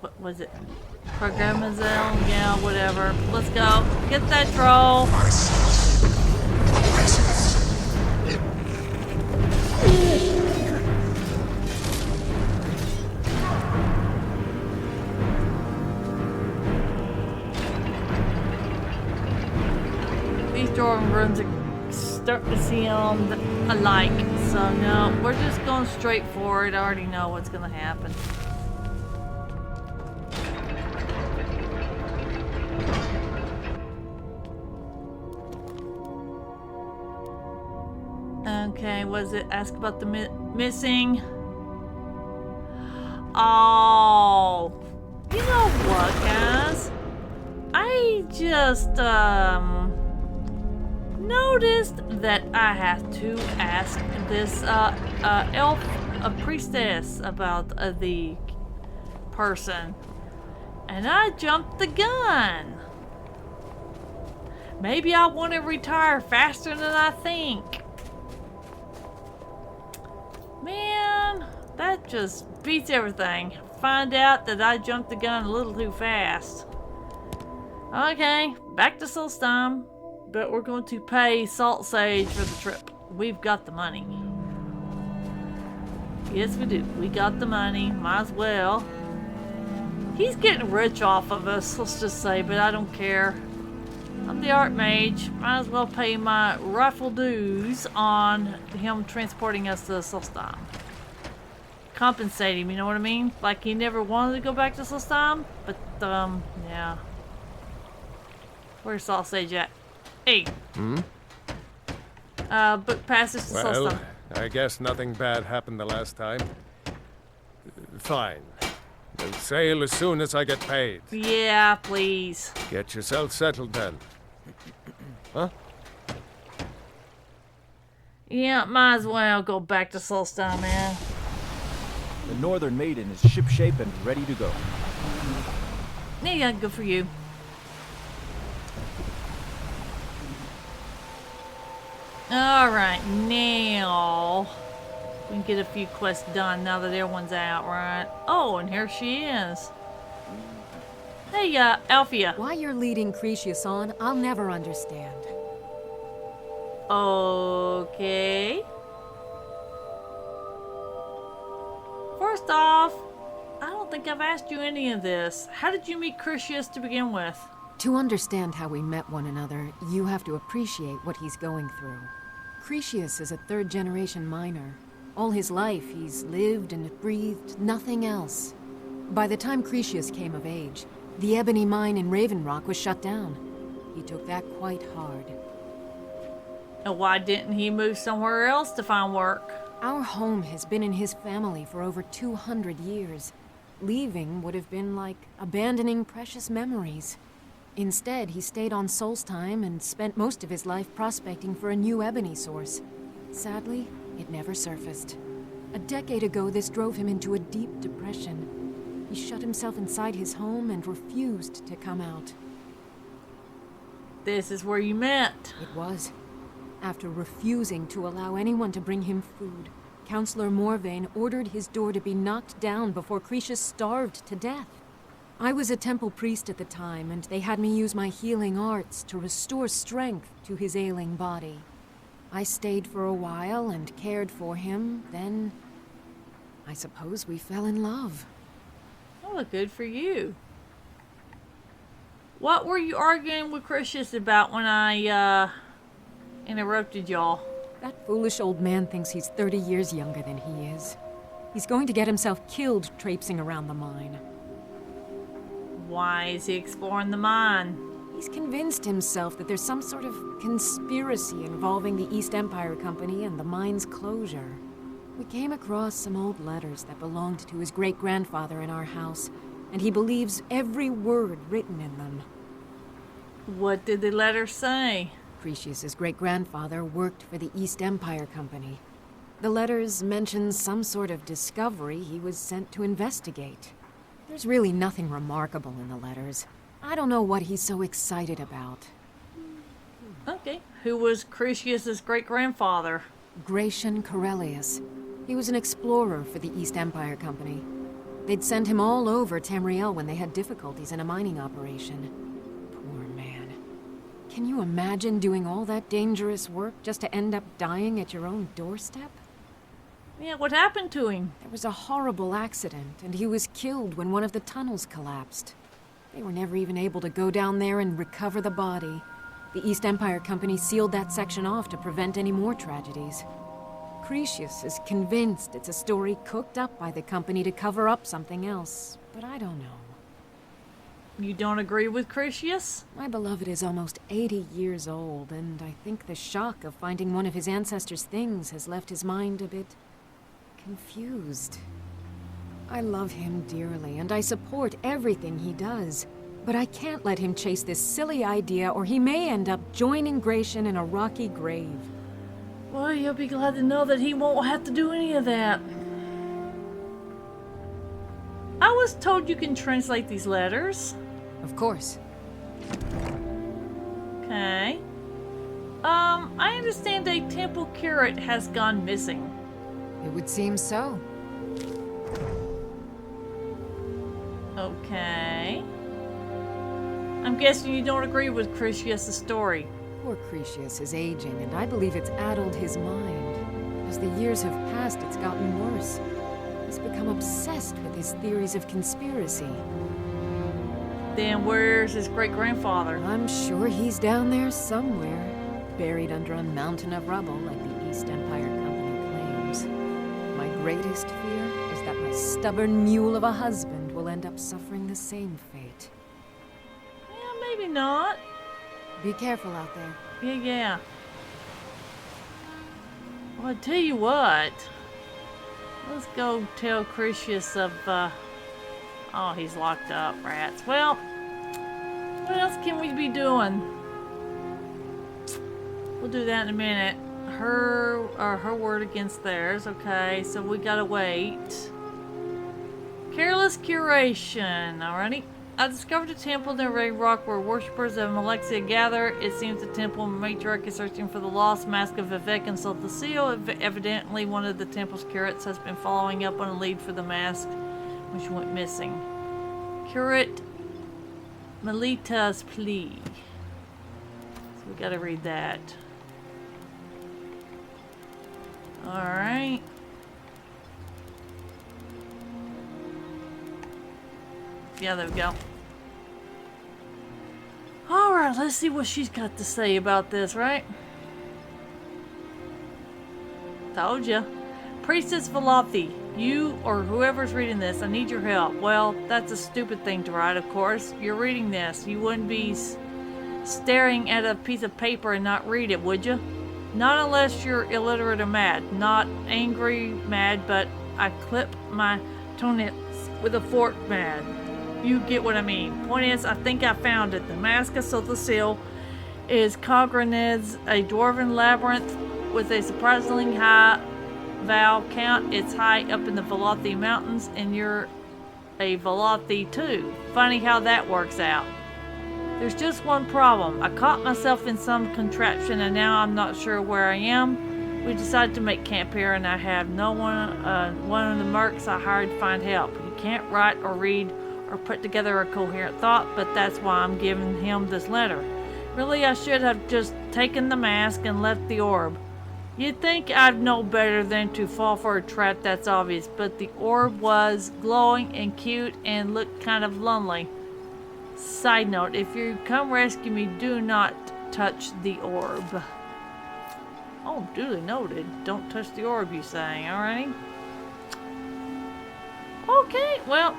What was it? Programmazel? Yeah, whatever. Let's go. Get that troll. These drawing runs are starting to seem alike, so no, we're just going straight for it. I already know what's going to happen. Okay, was it ask about the missing? Oh, you know what, guys? I just noticed that I have to ask this elf priestess about the person, and I jumped the gun. Maybe I want to retire faster than I think. That just beats everything. Find out that I jumped the gun a little too fast. Okay, back to Solstheim. But we're going to pay Salt Sage for the trip. We've got the money. Yes, we do. We got the money. Might as well. He's getting rich off of us, let's just say, but I don't care. I'm the art mage. Might as well pay my rightful dues on him transporting us to Solstheim. Compensate him, you know what I mean? Like he never wanted to go back to Solstheim, but yeah. Where's Salt Sage at? Hey. Book passage to Solstheim. Well, I guess nothing bad happened the last time. Fine. We'll sail as soon as I get paid. Yeah, please. Get yourself settled then. Huh? Yeah, might as well go back to Solstheim, man. The Northern Maiden is shipshape and ready to go. Yeah, good for you. Alright, now we can get a few quests done now that everyone's out, right? Oh, and here she is. Hey, Alphia. Why you're leading Cretius on, I'll never understand. Okay. First off, I don't think I've asked you any of this. How did you meet Cretius to begin with? To understand how we met one another, you have to appreciate what he's going through. Cretius is a third-generation miner. All his life, he's lived and breathed nothing else. By the time Cretius came of age, the ebony mine in Raven Rock was shut down. He took that quite hard. And why didn't he move somewhere else to find work? Our home has been in his family for over 200 years. Leaving would have been like abandoning precious memories. Instead, he stayed on Solstheim and spent most of his life prospecting for a new ebony source. Sadly, it never surfaced. A decade ago, this drove him into a deep depression. He shut himself inside his home and refused to come out. This is where you met. It was. After refusing to allow anyone to bring him food, Counselor Morvain ordered his door to be knocked down before Cretius starved to death. I was a temple priest at the time, and they had me use my healing arts to restore strength to his ailing body. I stayed for a while and cared for him, then I suppose we fell in love. Oh, good for you. What were you arguing with Cretius about when I interrupted y'all? That foolish old man thinks he's 30 years younger than he is. He's going to get himself killed traipsing around the mine. Why is he exploring the mine? He's convinced himself that there's some sort of conspiracy involving the East Empire Company and the mine's closure. We came across some old letters that belonged to his great-grandfather in our house, and he believes every word written in them. What did the letters say? Cretius's great-grandfather worked for the East Empire Company. The letters mention some sort of discovery he was sent to investigate. There's really nothing remarkable in the letters. I don't know what he's so excited about. Okay. Who was Cretius's great-grandfather? Gratian Corellius. He was an explorer for the East Empire Company. They'd send him all over Tamriel when they had difficulties in a mining operation. Poor man. Can you imagine doing all that dangerous work just to end up dying at your own doorstep? Yeah, what happened to him? There was a horrible accident, and he was killed when one of the tunnels collapsed. They were never even able to go down there and recover the body. The East Empire Company sealed that section off to prevent any more tragedies. Cretius is convinced it's a story cooked up by the company to cover up something else, but I don't know. You don't agree with Cretius? My beloved is almost 80 years old, and I think the shock of finding one of his ancestors' things has left his mind a bit confused. I love him dearly, and I support everything he does. But I can't let him chase this silly idea, or he may end up joining Gratian in a rocky grave. Well, you'll be glad to know that he won't have to do any of that. I was told you can translate these letters. Of course. Okay. I understand a temple curate has gone missing. It would seem so. Okay. I'm guessing you don't agree with Crucius' story. Poor Cretius is aging, and I believe it's addled his mind. As the years have passed, it's gotten worse. He's become obsessed with his theories of conspiracy. Then where's his great-grandfather? I'm sure he's down there somewhere, buried under a mountain of rubble like the East Empire Company claims. My greatest fear is that my stubborn mule of a husband will end up suffering the same fate. Yeah, maybe not. Be careful out there. Yeah. Well, I tell you what. Let's go tell Crucius of, oh, he's locked up, rats. Well, what else can we be doing? We'll do that in a minute. Her word against theirs. Okay, so we gotta wait. Careless curation. Alrighty. I discovered a temple near Ray Rock where worshippers of Alexia gather. It seems the temple matriarch is searching for the lost mask of Vivek and Sulthasil. Evidently, one of the temple's curates has been following up on a lead for the mask, which went missing. Curate Melita's plea. So we gotta read that. Alright. Yeah, there we go. Alright, let's see what she's got to say about this, right? Told ya. Priestess Velothi, you or whoever's reading this, I need your help. Well, that's a stupid thing to write, of course. You're reading this. You wouldn't be staring at a piece of paper and not read it, would you? Not unless you're illiterate or mad. Not angry mad, but I clip my toenails with a fork mad. You get what I mean. Point is, I think I found it. The Mask of Sulthasil is Congrenez, a dwarven labyrinth with a surprisingly high vowel count. It's high up in the Velothi Mountains, and you're a Velothi too. Funny how that works out. There's just one problem. I caught myself in some contraption, and now I'm not sure where I am. We decided to make camp here, and I have no one. One of the mercs I hired to find help. He can't write or read or put together a coherent thought, but that's why I'm giving him this letter. Really, I should have just taken the mask and left the orb. You'd think I'd know better than to fall for a trap that's obvious, but the orb was glowing and cute and looked kind of lonely. Side note, if you come rescue me, do not touch the orb. Oh, duly noted. Don't touch the orb, you saying, alrighty? Okay, well,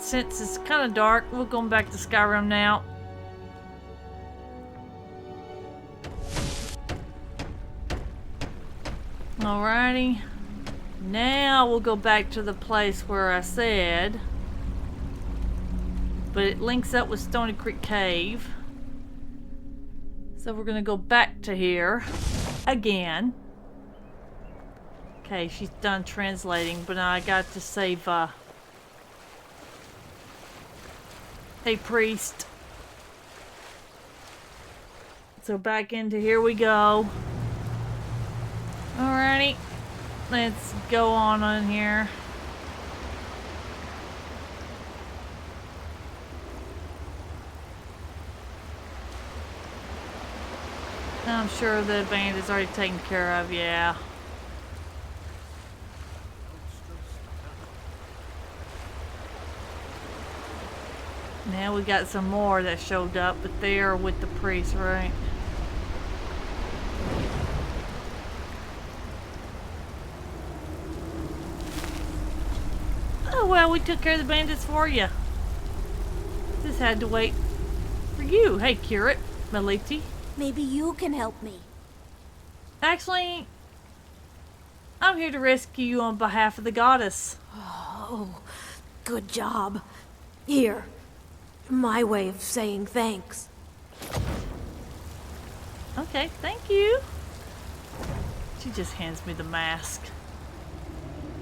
since it's kind of dark, we're going back to Skyrim now. Alrighty. Now we'll go back to the place where I said. But it links up with Stony Creek Cave. So we're going to go back to here again. Okay, she's done translating, but now I got to save a priest. So back into here we go. Alrighty. Let's go on in here. I'm sure the band is already taken care of, yeah. Now we got some more that showed up, but they are with the priest, right? Oh well, we took care of the bandits for you. Just had to wait for you. Hey, Curate, Meliti. Maybe you can help me. Actually, I'm here to rescue you on behalf of the goddess. Oh, good job. Here, my way of saying thanks. Okay, thank you. She just hands me the mask.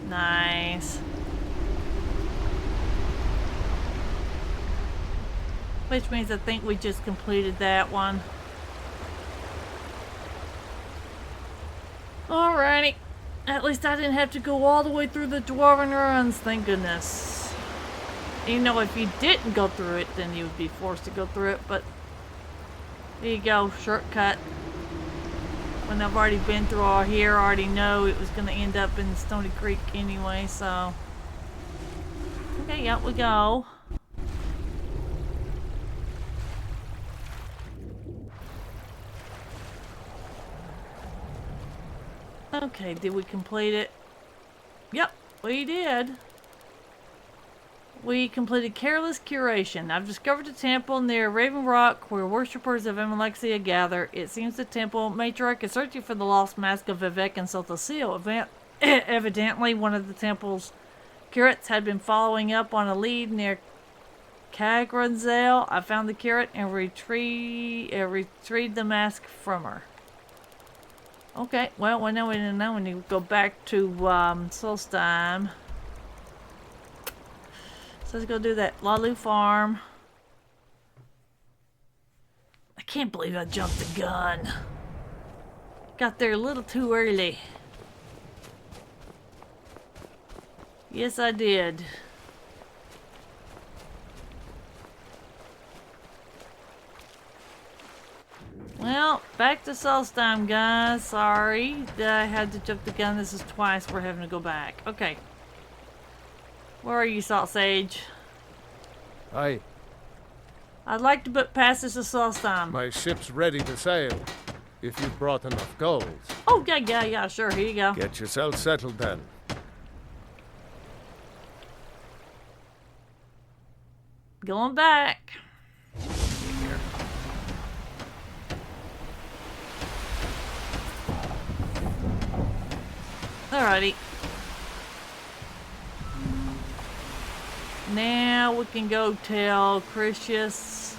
Nice. Which means I think we just completed that one. Alrighty. At least I didn't have to go all the way through the Dwarven runs, thank goodness. You know, if you didn't go through it, then you would be forced to go through it, but there you go, shortcut. When I've already been through all here, I already know it was going to end up in Stony Creek anyway, so. Okay, out we go. Okay, did we complete it? Yep, we did. We completed Careless Curation. I've discovered a temple near Raven Rock where worshippers of Amalexia gather. It seems the temple matriarch is searching for the lost mask of Vivek and Sotasil. Evidently, one of the temple's curates had been following up on a lead near Kagranzel. I found the curate and retrieved the mask from her. Okay, well, now we know we need to go back to Solstheim. So let's go do that Lalu farm. I can't believe I jumped the gun. Got there a little too early. Yes, I did. Well, back to Solstheim, guys. Sorry that I had to jump the gun. This is twice we're having to go back. Okay. Where are you, Salt Sage? Aye. I'd like to put passes to Solstheim. My ship's ready to sail. If you've brought enough gold. Oh, yeah, sure. Here you go. Get yourself settled then. Going back. Here. Alrighty. Now we can go tell Critius.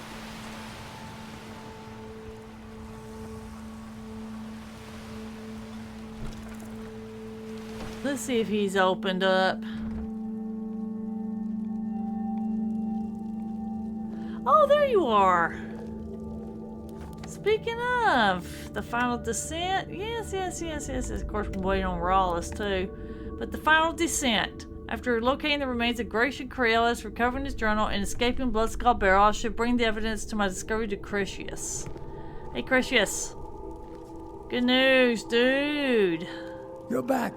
Let's see if he's opened up. Oh, there you are. Speaking of the final descent, yes. Of course, we're waiting on Rawless too. But the final descent. After locating the remains of Gratian Corellis, recovering his journal, and escaping Bloodskull Barrel, I should bring the evidence to my discovery to Critius. Hey, Critius. Good news, dude. You're back.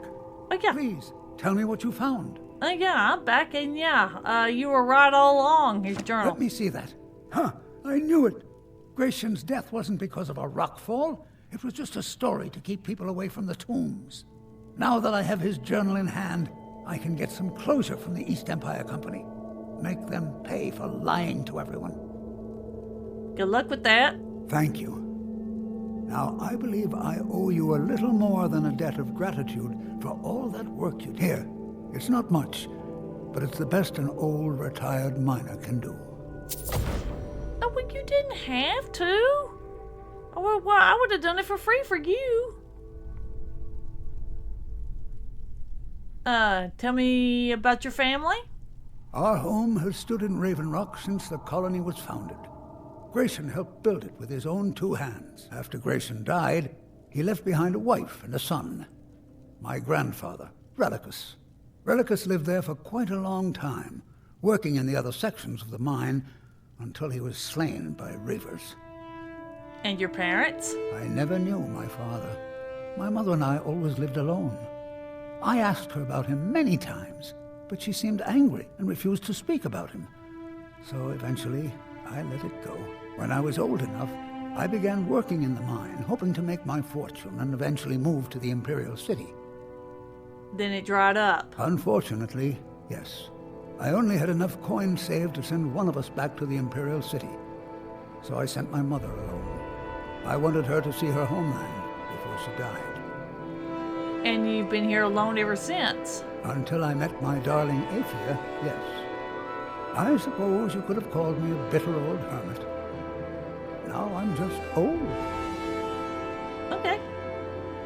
Oh, yeah. Please, tell me what you found. Oh, yeah, I'm back, and yeah, you were right all along. His journal. Let me see that. Huh, I knew it. Gratian's death wasn't because of a rock fall. It was just a story to keep people away from the tombs. Now that I have his journal in hand, I can get some closure from the East Empire Company. Make them pay for lying to everyone. Good luck with that. Thank you. Now, I believe I owe you a little more than a debt of gratitude for all that work you did. Here, it's not much, but it's the best an old retired miner can do. Oh, well, you didn't have to. Oh, well, I would have done it for free for you. Tell me about your family? Our home has stood in Raven Rock since the colony was founded. Grayson helped build it with his own two hands. After Grayson died, he left behind a wife and a son. My grandfather, Relicus. Relicus lived there for quite a long time, working in the other sections of the mine until he was slain by reavers. And your parents? I never knew my father. My mother and I always lived alone. I asked her about him many times, but she seemed angry and refused to speak about him. So eventually, I let it go. When I was old enough, I began working in the mine, hoping to make my fortune and eventually move to the Imperial City. Then it dried up. Unfortunately, yes. I only had enough coins saved to send one of us back to the Imperial City. So I sent my mother alone. I wanted her to see her homeland before she died. And you've been here alone ever since? Until I met my darling Aethia, yes. I suppose you could have called me a bitter old hermit. Now I'm just old. Okay.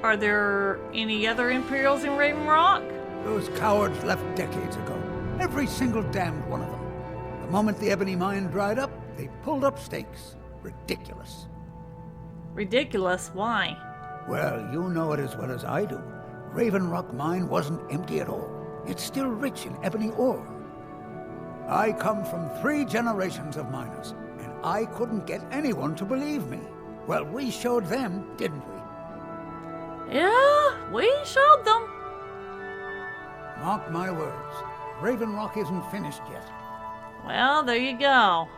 Are there any other Imperials in Raven Rock? Those cowards left decades ago. Every single damned one of them. The moment the ebony mine dried up, they pulled up stakes. Ridiculous. Ridiculous? Why? Well, you know it as well as I do. Raven Rock Mine wasn't empty at all. It's still rich in ebony ore. I come from 3 generations of miners, and I couldn't get anyone to believe me. Well, we showed them, didn't we? Yeah, we showed them. Mark my words, Raven Rock isn't finished yet. Well, there you go.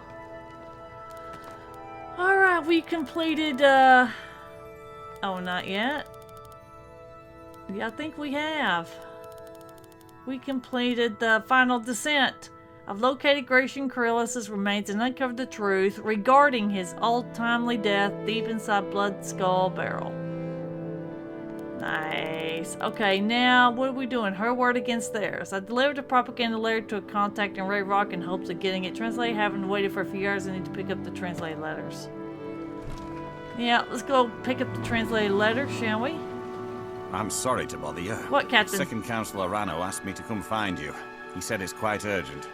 Alright, we completed, oh, not yet. Yeah, I think we have. We completed the final descent. I've located Grayson Corellis' remains and uncovered the truth regarding his untimely death deep inside Blood Skull Barrel. Nice. Okay, now what are we doing? Her word against theirs. I delivered a propaganda letter to a contact in Ray Rock in hopes of getting it translated. Having waited for a few hours, I need to pick up the translated letters. Yeah, let's go pick up the translated letter, shall we? I'm sorry to bother you. What, Captain? Second Counselor Rano asked me to come find you. He said it's quite urgent.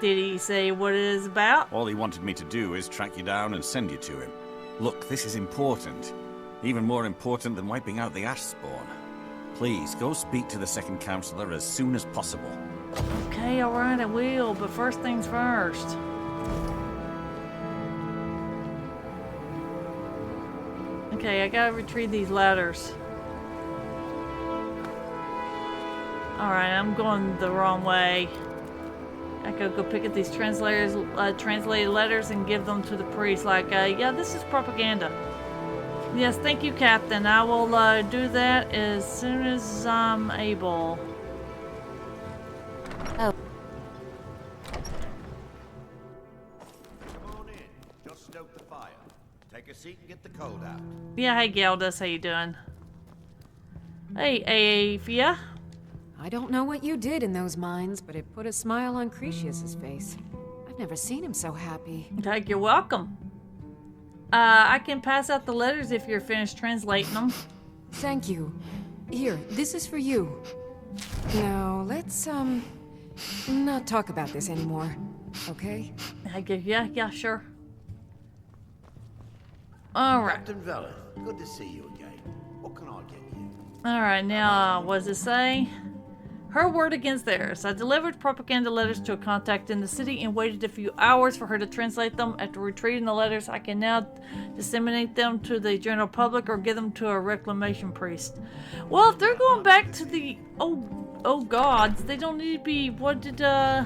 Did he say what it is about? All he wanted me to do is track you down and send you to him. Look, this is important. Even more important than wiping out the ash spawn. Please, go speak to the Second Counselor as soon as possible. Okay, alright, I will, but first things first. Okay, I gotta retrieve these letters. Alright, I'm going the wrong way. I gotta go pick up these translated letters and give them to the priest. Like, yeah, this is propaganda. Yes, thank you, Captain. I will do that as soon as I'm able. Oh. Come on in. Just stoke the fire. Take a seat and get the cold out. Yeah, hey, Galdus, how you doing? Hey, Avia. I don't know what you did in those mines, but it put a smile on Cretius's face. I've never seen him so happy. Heck, you're welcome. I can pass out the letters if you're finished translating them. Thank you. Here, this is for you. Now, let's, not talk about this anymore, okay? Yeah, sure. Alright. Captain Vela, good to see you again. What can I get you? Alright, now, what does it say? Her word against theirs. I delivered propaganda letters to a contact in the city and waited a few hours for her to translate them. After retrieving the letters, I can now disseminate them to the general public or give them to a reclamation priest. Well, if they're going back to the oh gods, they don't need to be. What did the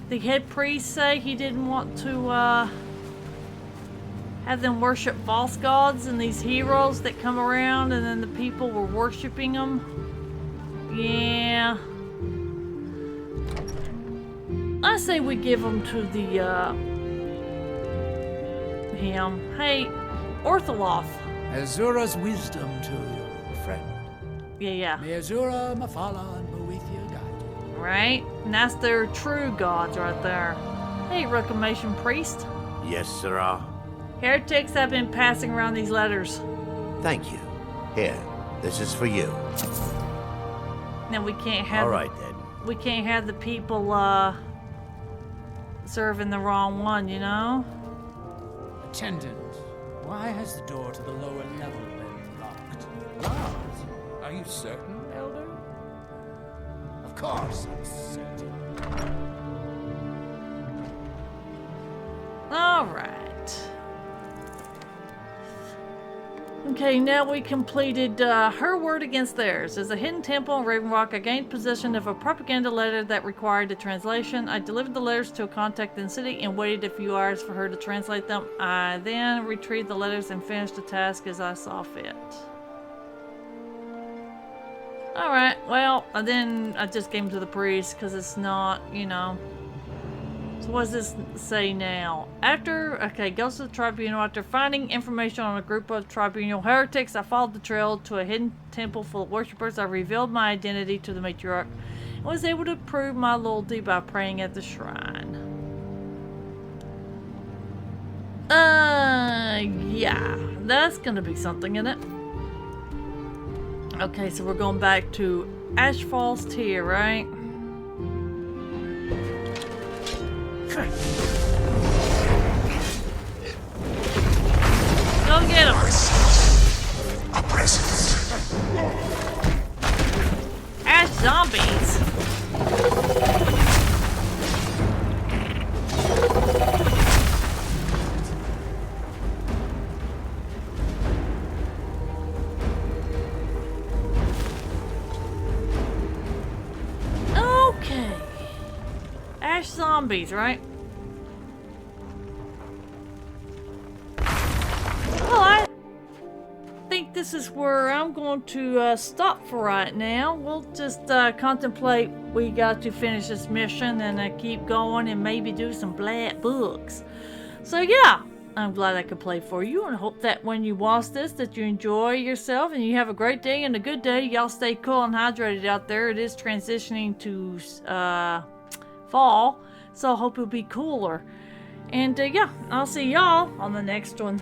head priest say? He didn't want to have them worship false gods and these heroes that come around, and then the people were worshiping them. Yeah. I say we give them to the, him. Hey, Ortholoth. Azura's wisdom to you, friend. Yeah. May Azura, Mafala, and Boethia guide you. Right? And that's their true gods right there. Hey, Reclamation Priest. Yes, sirrah. Heretics have been passing around these letters. Thank you. Here, this is for you. Now we can't have. All right then. We can't have the people serving the wrong one, you know. Attendant, why has the door to the lower level been locked? Guards, are you certain, Elder? Of course, I'm certain. All right. Okay, now we completed her word against theirs. As a hidden temple in Raven Rock, I gained possession of a propaganda letter that required a translation. I delivered the letters to a contact in the city and waited a few hours for her to translate them. I then retrieved the letters and finished the task as I saw fit. Alright, well, and then I just gave them to the priest because it's not, you know. So what does this say now? Goes to the tribunal. After finding information on a group of tribunal heretics, I followed the trail to a hidden temple full of worshippers. I revealed my identity to the matriarch and was able to prove my loyalty by praying at the shrine. Yeah, that's gonna be something, isn't it? Okay, so we're going back to Ashfall's Tier, right? Go get him! A presence. Ash zombies! zombies, right? Well, I think this is where I'm going to stop for right now. We'll just contemplate. We got to finish this mission and keep going and maybe do some black books. So yeah, I'm glad I could play for you, and I hope that when you watch this that you enjoy yourself and you have a great day and a good day. Y'all stay cool and hydrated out there. It is transitioning to fall, so I hope it'll be cooler. And yeah, I'll see y'all on the next one.